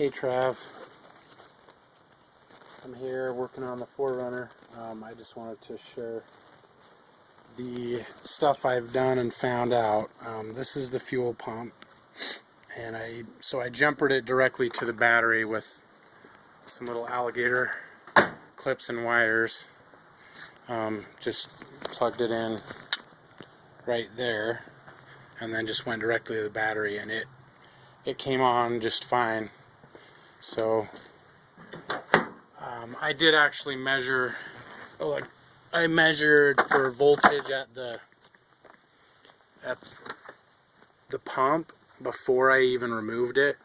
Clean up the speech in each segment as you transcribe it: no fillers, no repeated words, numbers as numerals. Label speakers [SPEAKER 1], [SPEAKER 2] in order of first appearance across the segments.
[SPEAKER 1] Hey Trav, I'm here working on the 4runner. I just wanted to share the stuff I've done and found out. This is the fuel pump, and I jumpered it directly to the battery with some little alligator clips and wires. Just plugged it in right there, and then just went directly to the battery, and it came on just fine. So I did actually measure. I measured for voltage at the pump before I even removed it,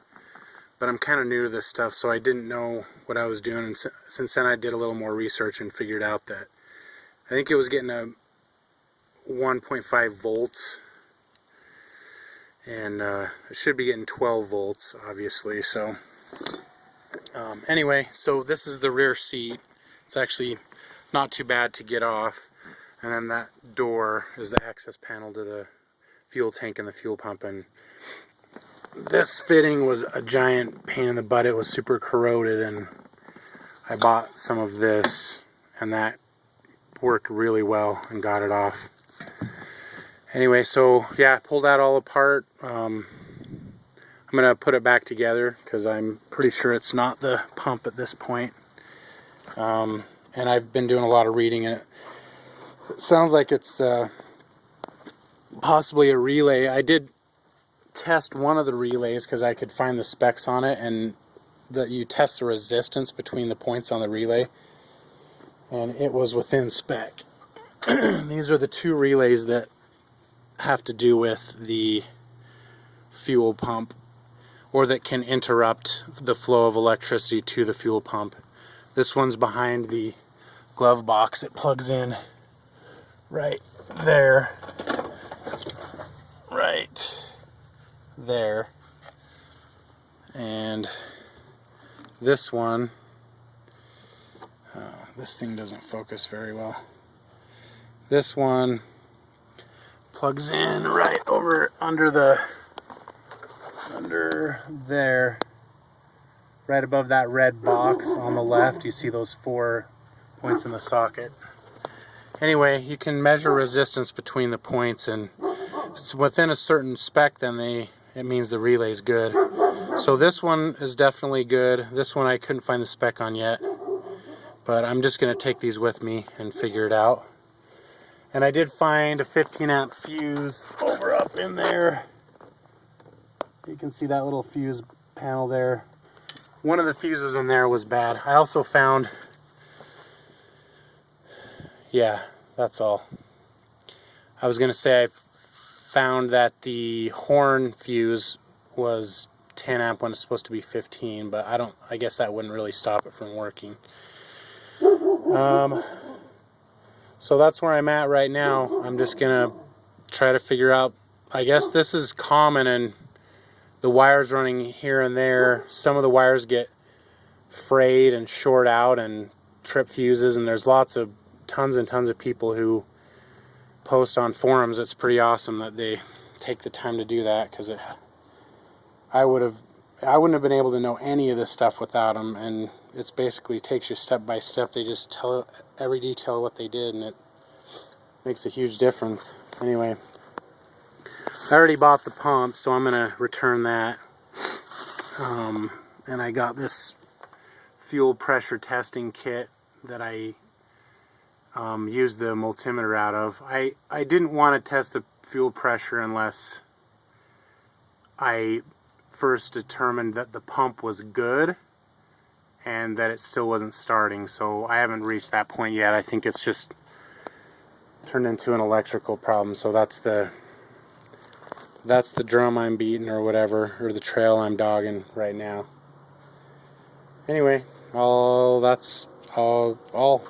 [SPEAKER 1] but I'm kind of new to this stuff, so I didn't know what I was doing. And since then, I did a little more research and figured out that I think it was getting a 1.5 volts, and it should be getting 12 volts, obviously. So anyway, so this is the rear seat. It's actually not too bad to get off, and then that door is the access panel to the fuel tank and the fuel pump. And this fitting was a giant pain in the butt. It was super corroded, and I bought some of this, and that worked really well and got it off. Anyway, so yeah, I pulled that all apart. I'm gonna put it back together because I'm pretty sure it's not the pump at this point. And I've been doing a lot of reading, and it sounds like it's possibly a relay. I did test one of the relays because I could find the specs on it, and you test the resistance between the points on the relay, and it was within spec. These are the two relays that have to do with the fuel pump, or that can interrupt the flow of electricity to the fuel pump. This one's behind the glove box. It plugs in right there, and this one, this thing doesn't focus very well. This one plugs in right over under there, right above that red box on the left. You see those 4 points in the socket. Anyway, you can measure resistance between the points, and if it's within a certain spec, then it means the relay is good. So this one is definitely good. This one I couldn't find the spec on yet, but I'm just going to take these with me and figure it out. And I did find a 15 amp fuse over up in there. You can see that little fuse panel there. One of the fuses in there was bad. I also found, yeah, that's all. I was going to say I found that the horn fuse was 10 amp when it's supposed to be 15, but I guess that wouldn't really stop it from working. So that's where I'm at right now. I'm just gonna try to figure out, I guess this is common, and the wires running here and there, some of the wires get frayed and short out and trip fuses, and there's tons and tons of people who post on forums. It's pretty awesome that they take the time to do that, because I wouldn't have been able to know any of this stuff without them. And it's basically takes you step by step. They just tell every detail of what they did, and it makes a huge difference. Anyway, I already bought the pump, so I'm gonna return that. And I got this fuel pressure testing kit that I used the multimeter out of. I didn't want to test the fuel pressure unless I first determined that the pump was good and that it still wasn't starting. So I haven't reached that point yet. I think it's just turned into an electrical problem. So that's the drum I'm beating, or whatever, or the trail I'm dogging right now. Anyway, that's all.